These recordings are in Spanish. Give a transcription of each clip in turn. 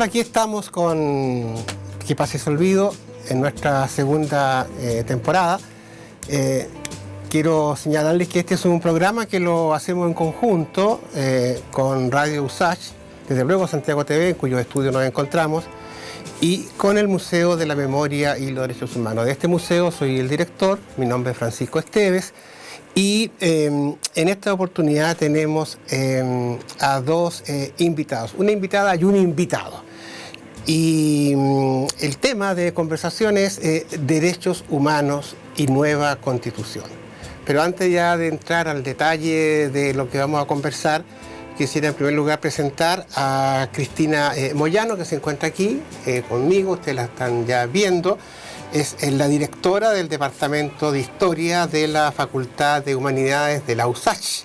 Hola, aquí estamos con Que pase ese olvido en nuestra segunda temporada. Quiero señalarles que este es un programa que lo hacemos en conjunto con Radio USACH, desde luego Santiago TV, en cuyos estudios nos encontramos, y con el Museo de la Memoria y los Derechos Humanos. De este museo soy el director, mi nombre es Francisco Esteves, y en esta oportunidad tenemos a dos invitados, una invitada y un invitado. Y el tema de conversación es derechos humanos y nueva constitución. Pero antes ya de entrar al detalle de lo que vamos a conversar, quisiera en primer lugar presentar a Cristina Moyano, que se encuentra aquí conmigo, ustedes la están ya viendo. Es la directora del Departamento de Historia de la Facultad de Humanidades de la USACH.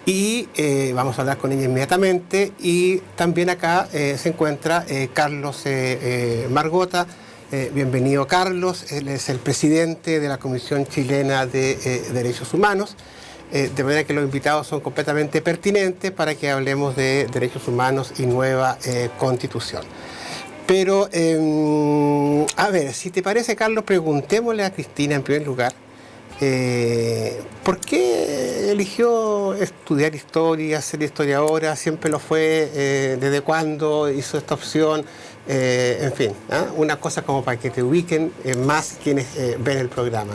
Y vamos a hablar con ella inmediatamente. Y también acá se encuentra Carlos Margota. Bienvenido, Carlos. Él es el presidente de la Comisión Chilena de Derechos Humanos. De manera que los invitados son completamente pertinentes para que hablemos de derechos humanos y nueva constitución. Pero, a ver, si te parece, Carlos, preguntémosle a Cristina en primer lugar, ¿por qué eligió estudiar historia, ser historiadora? ¿Siempre lo fue? ¿Desde cuándo hizo esta opción? En fin, una cosa como para que te ubiquen más quienes ven el programa.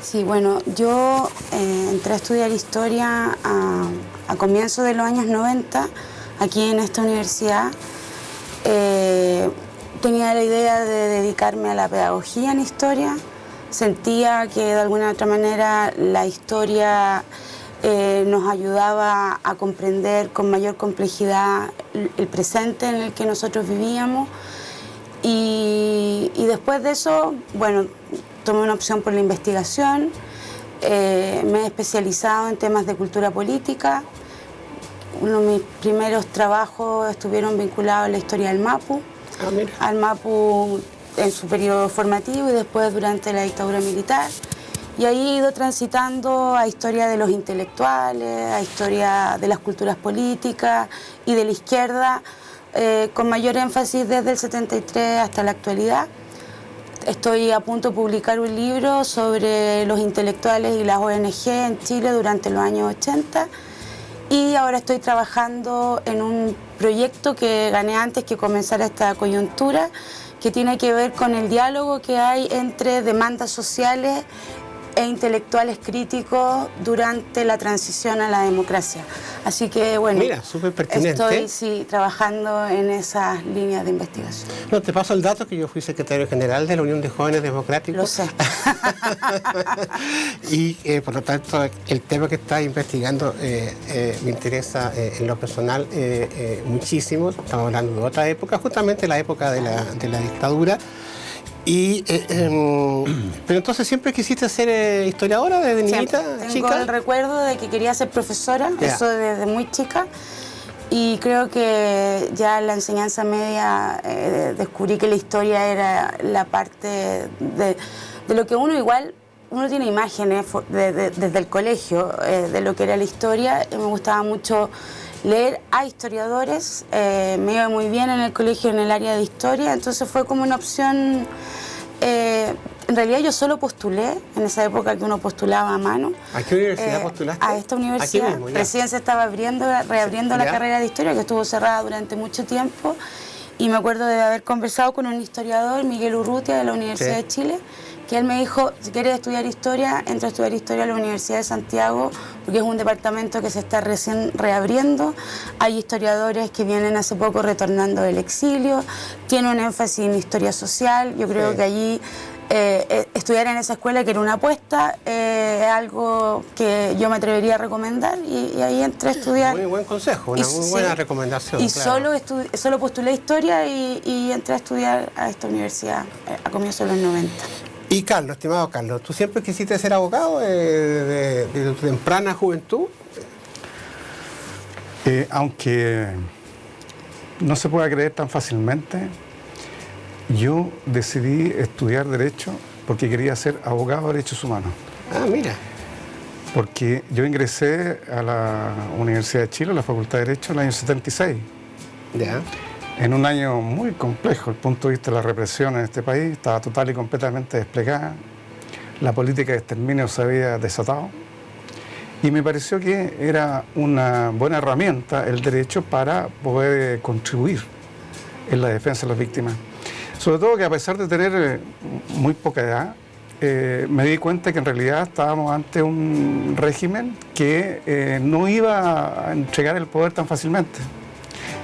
Sí, bueno, yo entré a estudiar historia a comienzos de los años 90, aquí en esta universidad. Tenía la idea de dedicarme a la pedagogía en historia. Sentía que de alguna otra manera la historia nos ayudaba a comprender con mayor complejidad el presente en el que nosotros vivíamos. Y después de eso, bueno, tomé una opción por la investigación. Me he especializado en temas de cultura política. Uno de mis primeros trabajos estuvieron vinculados a la historia del Mapu. Al Mapu en su periodo formativo y después durante la dictadura militar. Y ahí he ido transitando a historia de los intelectuales, a historia de las culturas políticas y de la izquierda, con mayor énfasis desde el 73 hasta la actualidad. Estoy a punto de publicar un libro sobre los intelectuales y las ONG en Chile durante los años 80. Y ahora estoy trabajando en un proyecto que gané antes que comenzara esta coyuntura, que tiene que ver con el diálogo que hay entre demandas sociales e intelectuales críticos durante la transición a la democracia. Así que, bueno, mira, súper pertinente. Estoy trabajando en esas líneas de investigación. No, te paso el dato que yo fui secretario general de la Unión de Jóvenes Democráticos. Lo sé. Y por lo tanto, el tema que estás investigando me interesa en lo personal muchísimo. Estamos hablando de otra época, justamente la época de la dictadura. Pero entonces siempre quisiste ser historiadora desde niñita, Tengo chica. el recuerdo de que quería ser profesora, eso desde muy chica, y creo que ya en la enseñanza media descubrí que la historia era la parte de lo que uno tiene imágenes desde el colegio de lo que era la historia. Me gustaba mucho leer a historiadores, me iba muy bien en el colegio en el área de historia, entonces fue como una opción. En realidad yo solo postulé, en esa época que uno postulaba a mano. ¿A qué universidad postulaste? A esta universidad. Aquí mismo, ya. Recién se estaba reabriendo la carrera de historia, que estuvo cerrada durante mucho tiempo, y me acuerdo de haber conversado con un historiador, Miguel Urrutia, de la Universidad de Chile, que él me dijo, si quieres estudiar historia, entra a estudiar historia a la Universidad de Santiago, porque es un departamento que se está recién reabriendo. Hay historiadores que vienen hace poco retornando del exilio, tiene un énfasis en historia social. Yo creo que allí estudiar en esa escuela, que era una apuesta, es algo que yo me atrevería a recomendar, y ahí entré a estudiar. Muy buen consejo, una muy buena recomendación. Y claro. solo postulé historia y entré a estudiar a esta universidad a comienzos de los 90. Y Carlos, estimado Carlos, ¿tú siempre quisiste ser abogado desde tu temprana juventud? Aunque no se pueda creer tan fácilmente, yo decidí estudiar Derecho porque quería ser abogado de derechos humanos. Ah, mira. Porque yo ingresé a la Universidad de Chile, a la Facultad de Derecho, en el año 76. Ya. en un año muy complejo desde el punto de vista de la represión en este país. Estaba total y completamente desplegada. La política de exterminio se había desatado. Y me pareció que era una buena herramienta el derecho para poder contribuir en la defensa de las víctimas. Sobre todo que a pesar de tener muy poca edad, me di cuenta que en realidad estábamos ante un régimen que no iba a entregar el poder tan fácilmente.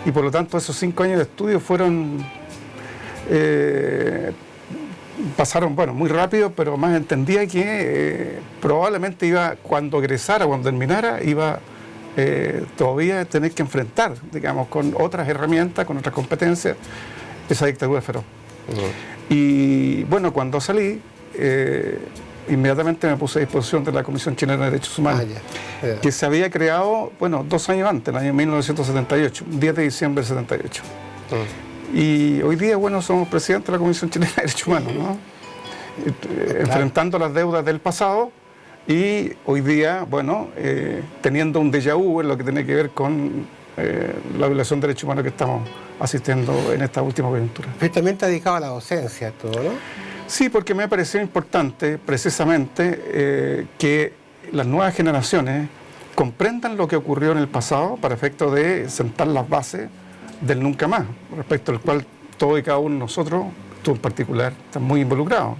Y por lo tanto esos 5 años de estudio pasaron muy rápido, pero más entendía que probablemente iba, cuando egresara, cuando terminara, iba todavía a tener que enfrentar, digamos, con otras herramientas, con otras competencias, esa dictadura feroz. Y bueno, cuando salí, inmediatamente me puse a disposición de la Comisión Chilena de Derechos Humanos, que se había creado, 2 años antes, en el año 1978, 10 de diciembre del 78. Y hoy día, somos presidentes de la Comisión Chilena de Derechos Humanos, ¿no? Enfrentando las deudas del pasado y hoy día, teniendo un déjà vu en lo que tiene que ver con la violación de derechos humanos que estamos asistiendo en esta última coyuntura. Justamente dedicado a la docencia, todo, ¿no? Sí, porque me pareció importante, precisamente, que las nuevas generaciones comprendan lo que ocurrió en el pasado para efecto de sentar las bases del nunca más, respecto al cual todo y cada uno de nosotros, tú en particular, estás muy involucrado.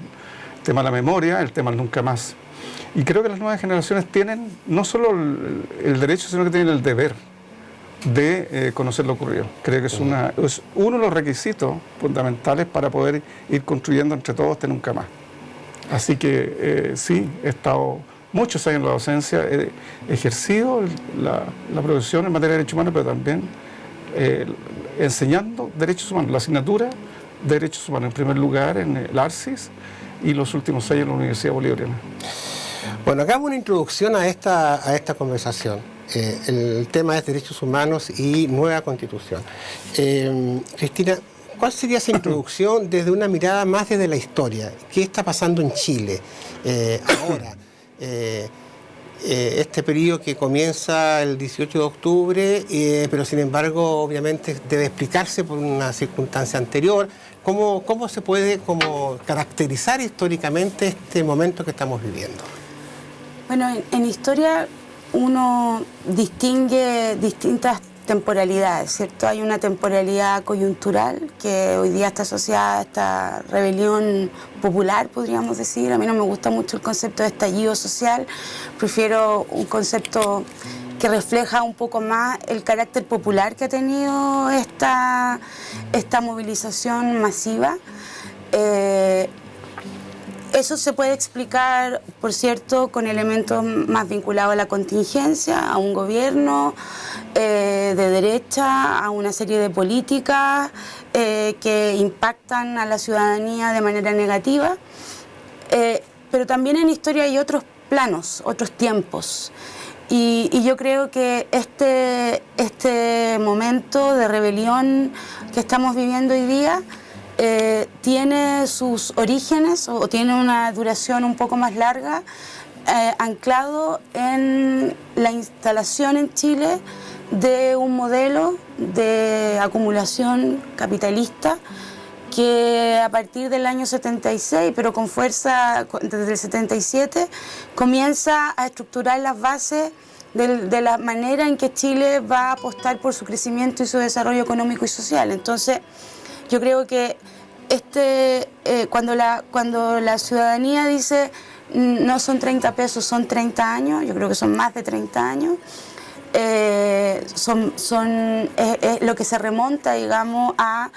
El tema de la memoria, el tema del nunca más. Y creo que las nuevas generaciones tienen no solo el derecho, sino que tienen el deber de conocer lo ocurrido. Creo que es uno de los requisitos fundamentales para poder ir construyendo entre todos este nunca más. Así que sí, he estado muchos años en la docencia, he ejercido la profesión en materia de derechos humanos, pero también enseñando derechos humanos, la asignatura de derechos humanos, en primer lugar en el ARCIS y los últimos años en la Universidad Bolivariana. Bueno, hagamos una introducción a esta conversación. El tema es derechos humanos y nueva constitución. Cristina, ¿cuál sería esa introducción desde una mirada más desde la historia? ¿Qué está pasando en Chile ahora? Este periodo que comienza el 18 de octubre, pero sin embargo obviamente debe explicarse por una circunstancia anterior. ¿Cómo se puede caracterizar históricamente este momento que estamos viviendo? Bueno, en historia uno distingue distintas temporalidades, ¿cierto? Hay una temporalidad coyuntural que hoy día está asociada a esta rebelión popular, podríamos decir. A mí no me gusta mucho el concepto de estallido social, prefiero un concepto que refleja un poco más el carácter popular que ha tenido esta movilización masiva. Eso se puede explicar, por cierto, con elementos más vinculados a la contingencia, a un gobierno de derecha, a una serie de políticas que impactan a la ciudadanía de manera negativa. Pero también en historia hay otros planos, otros tiempos. Y yo creo que este momento de rebelión que estamos viviendo hoy día tiene sus orígenes o tiene una duración un poco más larga, anclado en la instalación en Chile de un modelo de acumulación capitalista que a partir del año 76, pero con fuerza desde el 77, comienza a estructurar las bases de la manera en que Chile va a apostar por su crecimiento y su desarrollo económico y social. Entonces, yo creo que cuando la ciudadanía dice no son 30 pesos, son 30 años, yo creo que son más de 30 años, lo que se remonta, digamos, a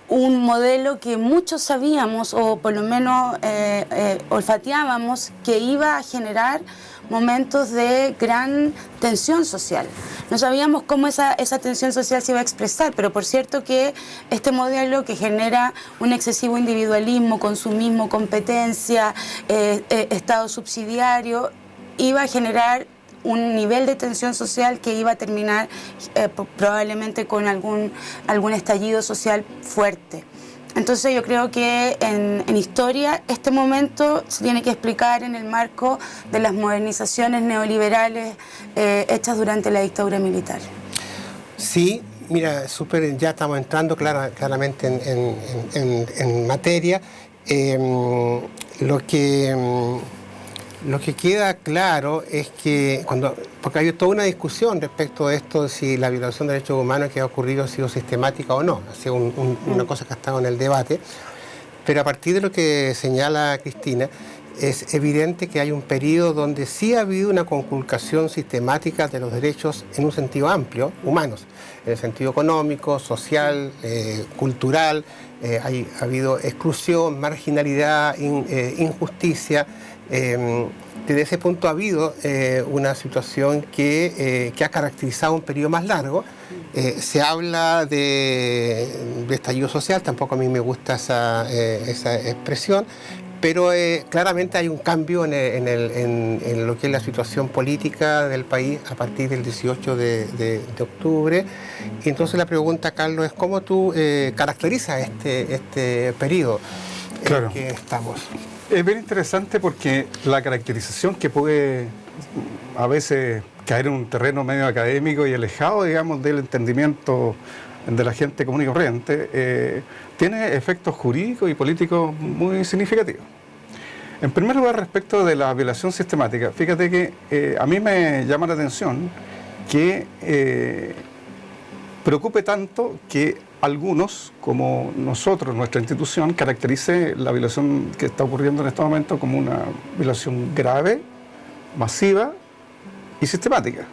un modelo que muchos sabíamos, o por lo menos olfateábamos, que iba a generar momentos de gran tensión social. No sabíamos cómo esa tensión social se iba a expresar, pero por cierto que este modelo que genera un excesivo individualismo, consumismo, competencia, Estado subsidiario, iba a generar un nivel de tensión social que iba a terminar probablemente con algún estallido social fuerte. Entonces yo creo que en historia este momento se tiene que explicar en el marco de las modernizaciones neoliberales hechas durante la dictadura militar. Sí, Mira, ya estamos entrando claramente en materia. Lo que queda claro es que porque hay toda una discusión respecto a esto, si la violación de derechos humanos que ha ocurrido ha sido sistemática o no, ha sido una cosa que ha estado en el debate, pero a partir de lo que señala Cristina, es evidente que hay un periodo donde sí ha habido una conculcación sistemática de los derechos en un sentido amplio, humanos, en el sentido económico, social, cultural. Ha habido exclusión, marginalidad, injusticia. Desde ese punto ha habido una situación que ha caracterizado un periodo más largo. Se habla de estallido social, tampoco a mí me gusta esa expresión, pero claramente hay un cambio en lo que es la situación política del país a partir del 18 de octubre. Y entonces la pregunta, Carlos, es cómo tú caracterizas este periodo en que estamos. Es bien interesante porque la caracterización que puede a veces caer en un terreno medio académico y alejado, digamos, del entendimiento de la gente común y corriente, tiene efectos jurídicos y políticos muy significativos. En primer lugar, respecto de la violación sistemática, fíjate que a mí me llama la atención que preocupe tanto que algunos, como nosotros, nuestra institución, caracterice la violación que está ocurriendo en este momento como una violación grave, masiva y sistemática.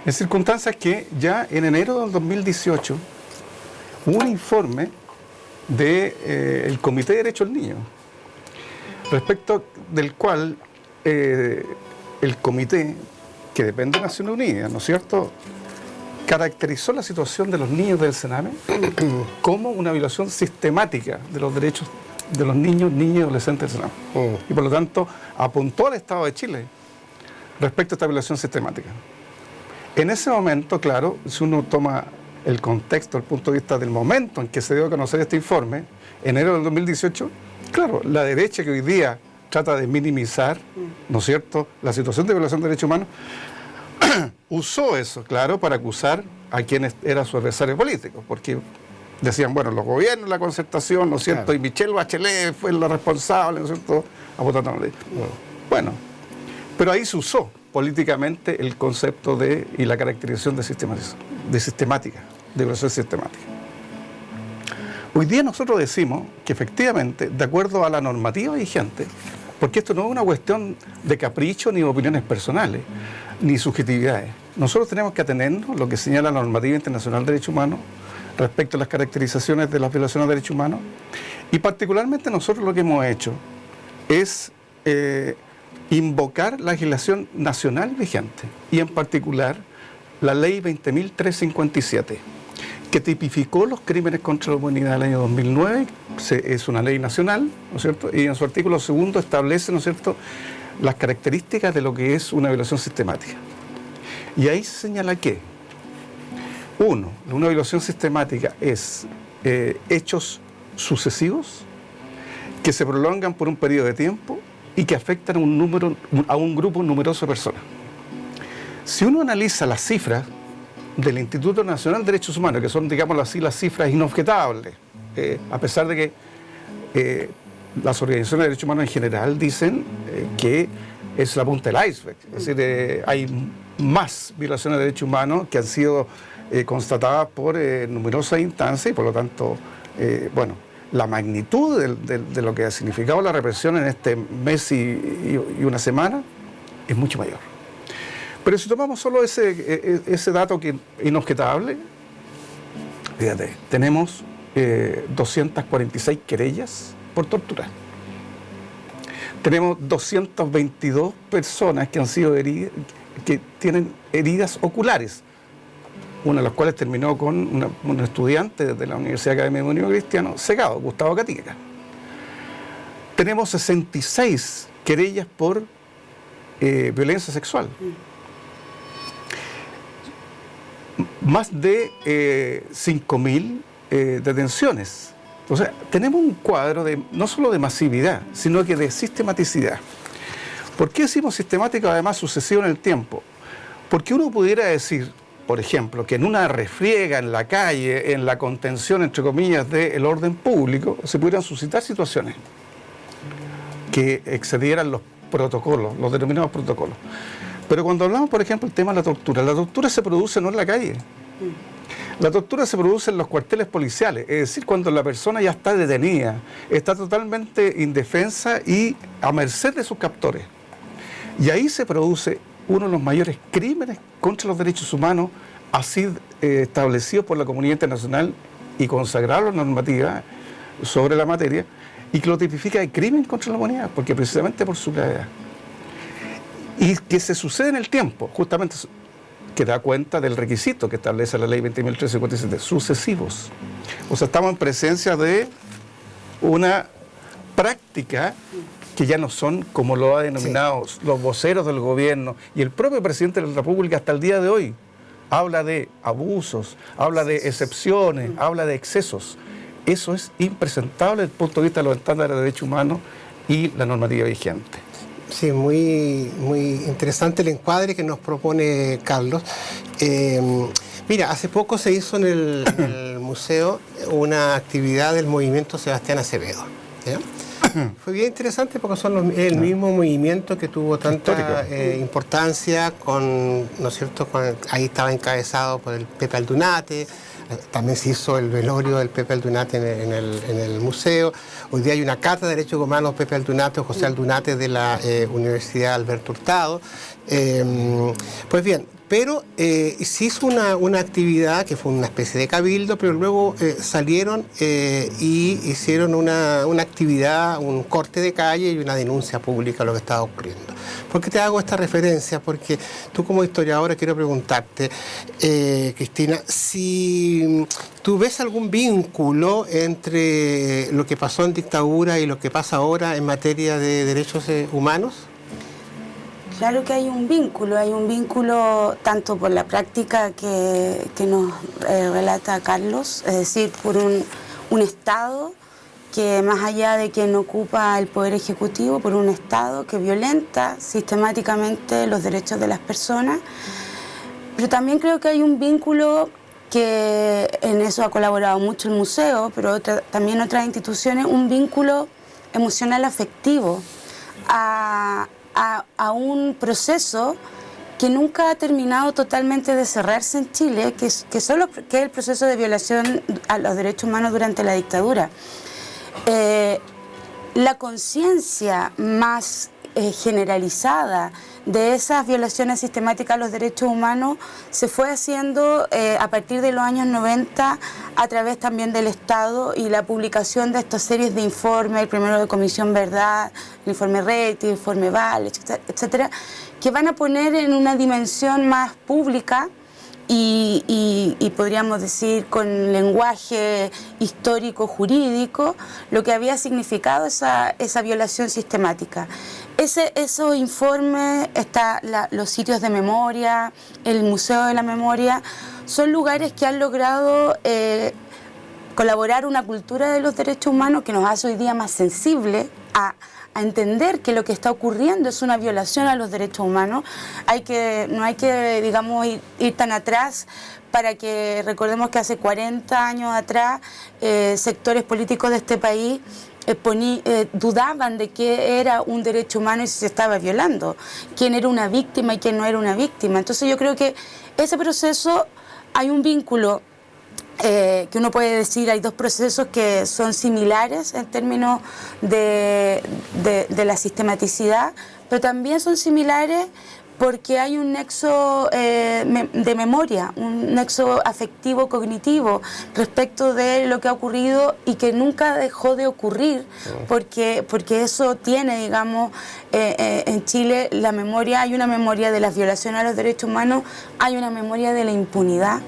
En circunstancias que ya en enero del 2018 hubo un informe del Comité de Derechos del Niño, respecto del cual el comité, que depende de Naciones Unidas, ¿no es cierto?, caracterizó la situación de los niños del Sename como una violación sistemática de los derechos de los niños y adolescentes del Sename. Y por lo tanto apuntó al Estado de Chile respecto a esta violación sistemática. En ese momento, claro, si uno toma el contexto, el punto de vista del momento en que se dio a conocer este informe, enero del 2018, claro, la derecha que hoy día trata de minimizar, ¿no es cierto?, la situación de violación de derechos humanos, usó eso, claro, para acusar a quienes eran sus adversarios políticos, porque decían, bueno, los gobiernos, la concertación, ¿no es cierto?, claro, y Michelle Bachelet fue la responsable, ¿no es cierto?, Bueno, pero ahí se usó políticamente el concepto y la caracterización de sistemática, de violación sistemática. Hoy día nosotros decimos que efectivamente, de acuerdo a la normativa vigente, porque esto no es una cuestión de capricho ni de opiniones personales, ni subjetividades. Nosotros tenemos que atenernos a lo que señala la normativa internacional de derechos humanos respecto a las caracterizaciones de las violaciones de derechos humanos, y particularmente nosotros lo que hemos hecho es invocar la legislación nacional vigente, y en particular la ley 20.357, que tipificó los crímenes contra la humanidad del año 2009, es una ley nacional, ¿no es cierto?, y en su artículo 2 establece, ¿no es cierto?, las características de lo que es una violación sistemática. Y ahí se señala que, uno, una violación sistemática es hechos sucesivos que se prolongan por un periodo de tiempo y que afectan a un grupo numeroso de personas. Si uno analiza las cifras del Instituto Nacional de Derechos Humanos, que son, digámoslo así, las cifras inobjetables, a pesar de que las organizaciones de derechos humanos en general dicen que es la punta del iceberg, es decir, hay más violaciones de derechos humanos que han sido constatadas por numerosas instancias, y por lo tanto, bueno, la magnitud de lo que ha significado la represión en este mes y una semana es mucho mayor. Pero si tomamos solo ese dato que es inobjetable, fíjate, tenemos 246 querellas por tortura. Tenemos 222 personas que han sido heridas, que tienen heridas oculares, una de las cuales terminó con un estudiante de la Universidad Académica de Unión Cristiano cegado, Gustavo Catica. Tenemos 66 querellas por violencia sexual. Más de 5.000 detenciones. O sea, tenemos un cuadro no solo de masividad, sino que de sistematicidad. ¿Por qué decimos sistemático, además sucesivo en el tiempo? Porque uno pudiera decir, por ejemplo, que en una refriega en la calle, en la contención, entre comillas, del orden público, se pudieran suscitar situaciones que excedieran los protocolos, los denominados protocolos. Pero cuando hablamos, por ejemplo, del tema de la tortura se produce no en la calle. La tortura se produce en los cuarteles policiales, es decir, cuando la persona ya está detenida, está totalmente indefensa y a merced de sus captores. Y ahí se produce uno de los mayores crímenes contra los derechos humanos, así establecidos por la comunidad internacional y consagrados en la normativa sobre la materia, y que lo tipifica de crimen contra la humanidad, porque precisamente por su gravedad. Y que se sucede en el tiempo, justamente que da cuenta del requisito que establece la ley 20.357, sucesivos. O sea, estamos en presencia de una práctica que ya no son como lo ha denominado los voceros del gobierno y el propio presidente de la República hasta el día de hoy. Habla de abusos, habla de excepciones, habla de excesos. Eso es impresentable desde el punto de vista de los estándares de derechos humanos y la normativa vigente. Sí, muy interesante el encuadre que nos propone Carlos. Mira, hace poco se hizo en el museo una actividad del movimiento Sebastián Acevedo, ¿ya? Fue bien interesante porque son el mismo movimiento que tuvo tanta importancia ¿no es cierto? Ahí estaba encabezado por el Pepe Aldunate. También se hizo el velorio del Pepe Aldunate en el museo. Hoy día hay una cátedra de Derechos Humanos Pepe Aldunate o José Aldunate de la Universidad Alberto Hurtado. Pues bien, pero se hizo una actividad que fue una especie de cabildo, pero luego salieron y hicieron una actividad, un corte de calle y una denuncia pública de lo que estaba ocurriendo. ¿Por qué te hago esta referencia? Porque tú como historiadora quiero preguntarte, Cristina, si tú ves algún vínculo entre lo que pasó en dictadura y lo que pasa ahora en materia de derechos humanos. Claro que hay un vínculo tanto por la práctica que nos relata Carlos, es decir, por un Estado que más allá de quien ocupa el poder ejecutivo, por un Estado que violenta sistemáticamente los derechos de las personas, pero también creo que hay un vínculo que en eso ha colaborado mucho el museo, pero también otras instituciones, un vínculo emocional afectivo a un proceso que nunca ha terminado totalmente de cerrarse en Chile, que es el proceso de violación a los derechos humanos durante la dictadura. La conciencia más generalizada de esas violaciones sistemáticas a los derechos humanos se fue haciendo a partir de los años 90 a través también del Estado y la publicación de estas series de informes, el primero de Comisión Verdad, el informe Reti, el informe Val, etcétera, que van a poner en una dimensión más pública y podríamos decir con lenguaje histórico, jurídico, lo que había significado esa violación sistemática. Esos informes, los sitios de memoria, el Museo de la Memoria, son lugares que han logrado colaborar una cultura de los derechos humanos que nos hace hoy día más sensibles a entender que lo que está ocurriendo es una violación a los derechos humanos. No hay que digamos, ir tan atrás para que recordemos que hace 40 años atrás sectores políticos de este país dudaban de qué era un derecho humano y si se estaba violando, quién era una víctima y quién no era una víctima. Entonces yo creo que ese proceso, hay un vínculo que uno puede decir, hay dos procesos que son similares en términos de la sistematicidad, pero también son similares porque hay un nexo de memoria, un nexo afectivo cognitivo respecto de lo que ha ocurrido y que nunca dejó de ocurrir, porque eso tiene, digamos, en Chile la memoria, hay una memoria de las violaciones a los derechos humanos, hay una memoria de la impunidad.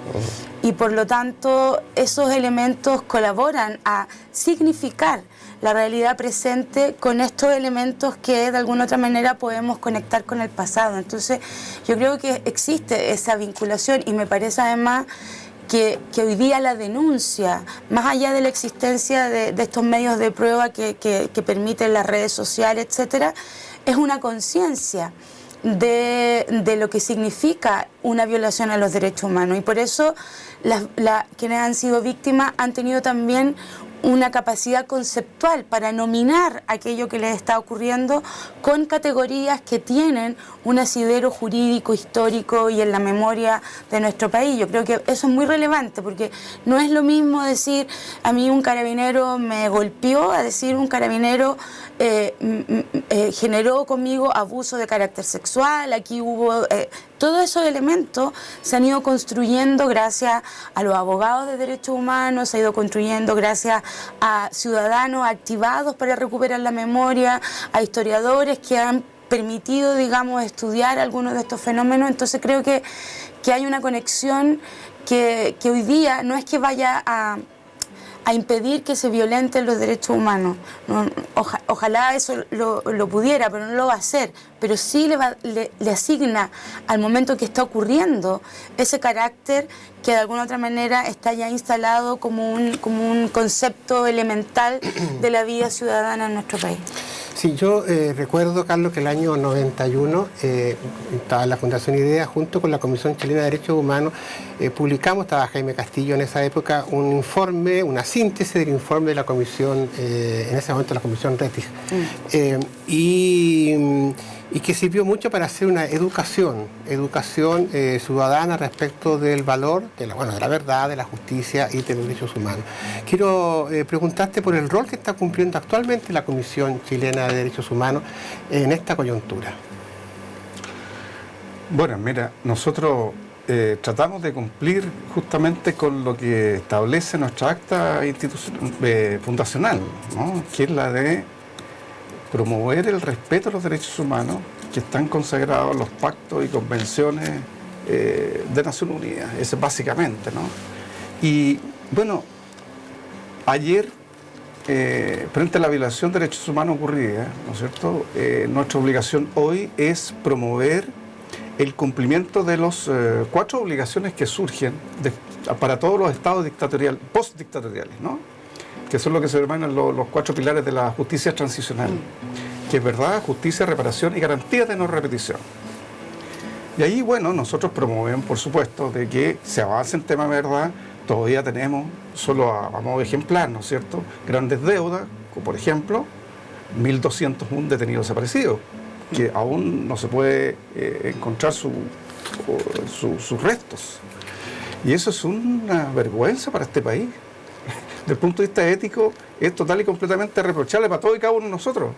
Y por lo tanto, esos elementos colaboran a significar la realidad presente con estos elementos que de alguna otra manera podemos conectar con el pasado. Entonces, yo creo que existe esa vinculación y me parece además que hoy día la denuncia, más allá de la existencia de estos medios de prueba que permiten las redes sociales, etcétera, es una conciencia de lo que significa una violación a los derechos humanos. Y por eso quienes han sido víctimas han tenido también una capacidad conceptual para nominar aquello que les está ocurriendo con categorías que tienen un asidero jurídico, histórico y en la memoria de nuestro país. Yo creo que eso es muy relevante, porque no es lo mismo decir a mí un carabinero me golpeó, a decir un carabinero generó conmigo abuso de carácter sexual, aquí hubo... todos esos elementos se han ido construyendo gracias a los abogados de derechos humanos, se ha ido construyendo gracias a ciudadanos activados para recuperar la memoria, a historiadores que han permitido, digamos, estudiar algunos de estos fenómenos. Entonces creo que hay una conexión que hoy día no es que vaya a impedir que se violenten los derechos humanos. Ojalá eso lo pudiera, pero no lo va a hacer. Pero sí le asigna al momento que está ocurriendo ese carácter que de alguna otra manera está ya instalado como un concepto elemental de la vida ciudadana en nuestro país. Sí, yo recuerdo, Carlos, que el año 91 estaba en la Fundación IDEA junto con la Comisión Chilena de Derechos Humanos, publicamos, estaba Jaime Castillo en esa época, un informe, una síntesis del informe de la comisión, en ese momento la Comisión Rettig, y que sirvió mucho para hacer una educación ciudadana respecto del valor de la verdad, de la justicia y de los derechos humanos. Quiero preguntarte por el rol que está cumpliendo actualmente la Comisión Chilena de Derechos Humanos en esta coyuntura. Bueno, mira, nosotros tratamos de cumplir justamente con lo que establece nuestra acta fundacional, ¿no? Que es la de promover el respeto a los derechos humanos que están consagrados en los pactos y convenciones de Naciones Unidas. Eso es básicamente, ¿no? Y bueno, ayer, frente a la violación de derechos humanos ocurrida, ¿no es cierto?, nuestra obligación hoy es promover el cumplimiento de las 4 obligaciones que surgen para todos los estados dictatoriales, postdictatoriales, ¿no?, que son lo que se denominan los 4 pilares de la justicia transicional, que es verdad, justicia, reparación y garantía de no repetición. Y ahí, bueno, nosotros promovemos, por supuesto, de que se avance en tema de verdad. Todavía tenemos, solo a modo ejemplar, ¿no es cierto?, grandes deudas, como por ejemplo 1.201 detenidos desaparecidos, que aún no se puede encontrar sus restos. Y eso es una vergüenza para este país. Desde el punto de vista ético, es total y completamente reprochable para todos y cada uno de nosotros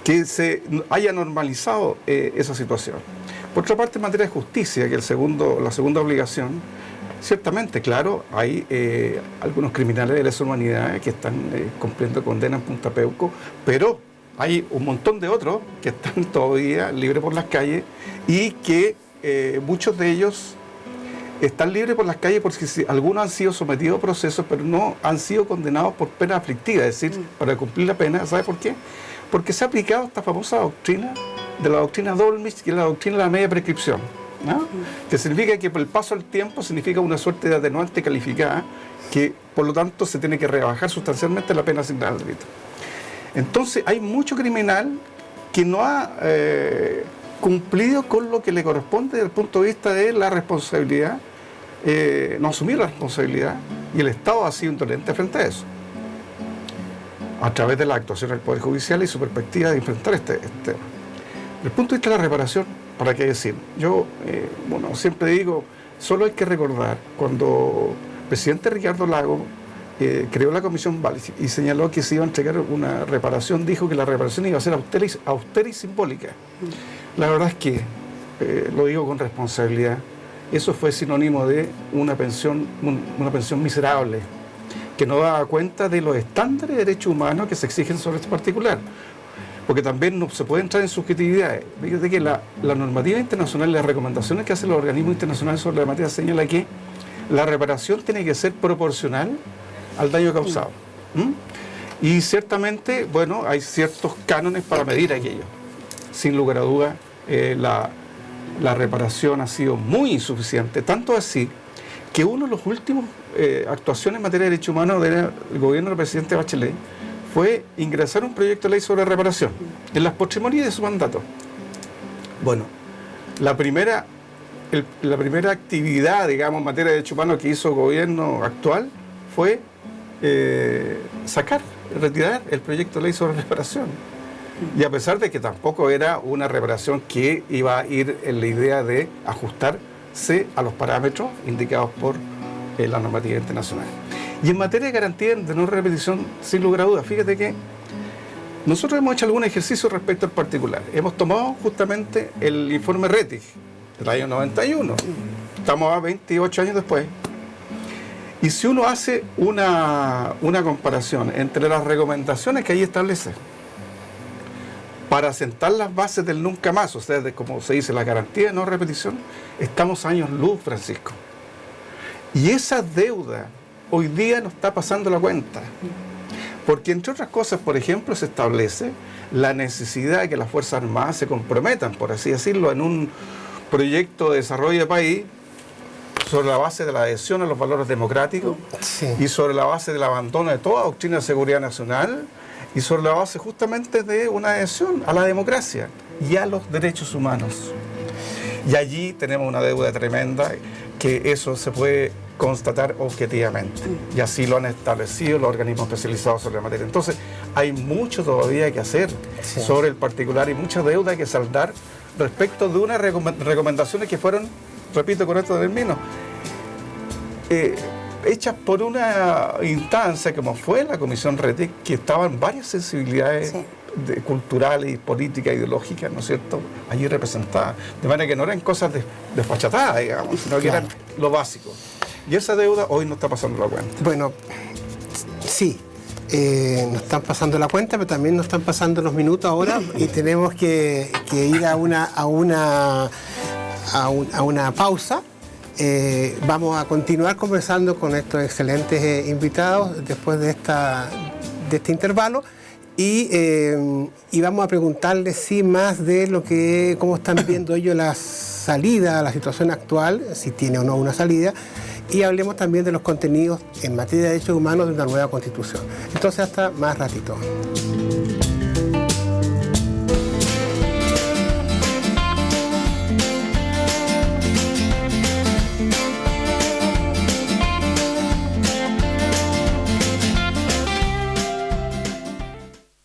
que se haya normalizado esa situación. Por otra parte, en materia de justicia, que es la segunda obligación, ciertamente, claro, hay algunos criminales de lesa humanidad que están cumpliendo condena en Punta Peuco, pero hay un montón de otros que están todavía libres por las calles y que muchos de ellos están libres por las calles porque algunos han sido sometidos a procesos, pero no han sido condenados por pena aflictiva, es decir, para cumplir la pena. ¿Sabe por qué? Porque se ha aplicado esta famosa doctrina de la doctrina Dolmich, que es la doctrina de la media prescripción, ¿no? Que significa que por el paso del tiempo significa una suerte de atenuante calificada, que por lo tanto se tiene que rebajar sustancialmente la pena asignada al delito. Entonces hay mucho criminal que no ha cumplido con lo que le corresponde desde el punto de vista de la responsabilidad, no asumir la responsabilidad, y el Estado ha sido intolerante frente a eso, a través de la actuación del Poder Judicial y su perspectiva de enfrentar este tema. Desde el punto de vista de la reparación, ¿para qué decir? Yo, siempre digo, solo hay que recordar cuando el presidente Ricardo Lagos creó la Comisión Wallis y señaló que se iba a entregar una reparación, dijo que la reparación iba a ser austera y simbólica. La verdad es que, lo digo con responsabilidad, eso fue sinónimo de una pensión miserable, que no daba cuenta de los estándares de derechos humanos que se exigen sobre este particular. Porque también no se puede entrar en subjetividades. Fíjate que la normativa internacional y las recomendaciones que hacen los organismos internacionales sobre la materia señala que la reparación tiene que ser proporcional al daño causado. Y ciertamente, bueno, hay ciertos cánones para medir aquello. Sin lugar a dudas, la reparación ha sido muy insuficiente, tanto así que uno de los últimos actuaciones en materia de derechos humanos del gobierno del presidente Bachelet fue ingresar un proyecto de ley sobre reparación en las postrimerías de su mandato. Bueno, la primera actividad, digamos, en materia de derechos humanos que hizo el gobierno actual fue retirar el proyecto de ley sobre reparación. Y a pesar de que tampoco era una reparación que iba a ir en la idea de ajustarse a los parámetros indicados por la normativa internacional. Y en materia de garantía de no repetición, sin lugar a dudas, fíjate que nosotros hemos hecho algún ejercicio respecto al particular. Hemos tomado justamente el informe RETIG del año 91. Estamos a 28 años después. Y si uno hace una comparación entre las recomendaciones que ahí establece para sentar las bases del nunca más, o sea, como se dice, la garantía de no repetición, estamos años luz, Francisco. Y esa deuda hoy día nos está pasando la cuenta. Porque, entre otras cosas, por ejemplo, se establece la necesidad de que las Fuerzas Armadas se comprometan, por así decirlo, en un proyecto de desarrollo de país sobre la base de la adhesión a los valores democráticos, sí, y sobre la base del abandono de toda doctrina de seguridad nacional y sobre la base justamente de una adhesión a la democracia y a los derechos humanos. Y allí tenemos una deuda tremenda, que eso se puede constatar objetivamente, y así lo han establecido los organismos especializados sobre la materia. Entonces, hay mucho todavía que hacer, sí, sobre el particular, y mucha deuda que saldar respecto de unas recomendaciones que fueron, repito con esto término, hechas por una instancia como fue la Comisión RETIG, que estaban varias sensibilidades, sí, culturales y políticas, ideológicas, ¿no es cierto?, allí representadas. De manera que no eran cosas desfachatadas, digamos, sino que eran lo básico. Y esa deuda hoy no está pasando la cuenta. Bueno, sí, nos están pasando la cuenta, pero también nos están pasando los minutos ahora y tenemos que ir a una pausa. Vamos a continuar conversando con estos excelentes invitados después de este intervalo. Y vamos a preguntarles más de cómo están viendo ellos la salida, la situación actual, si tiene o no una salida, y hablemos también de los contenidos en materia de derechos humanos de una nueva constitución. Entonces, hasta más ratito.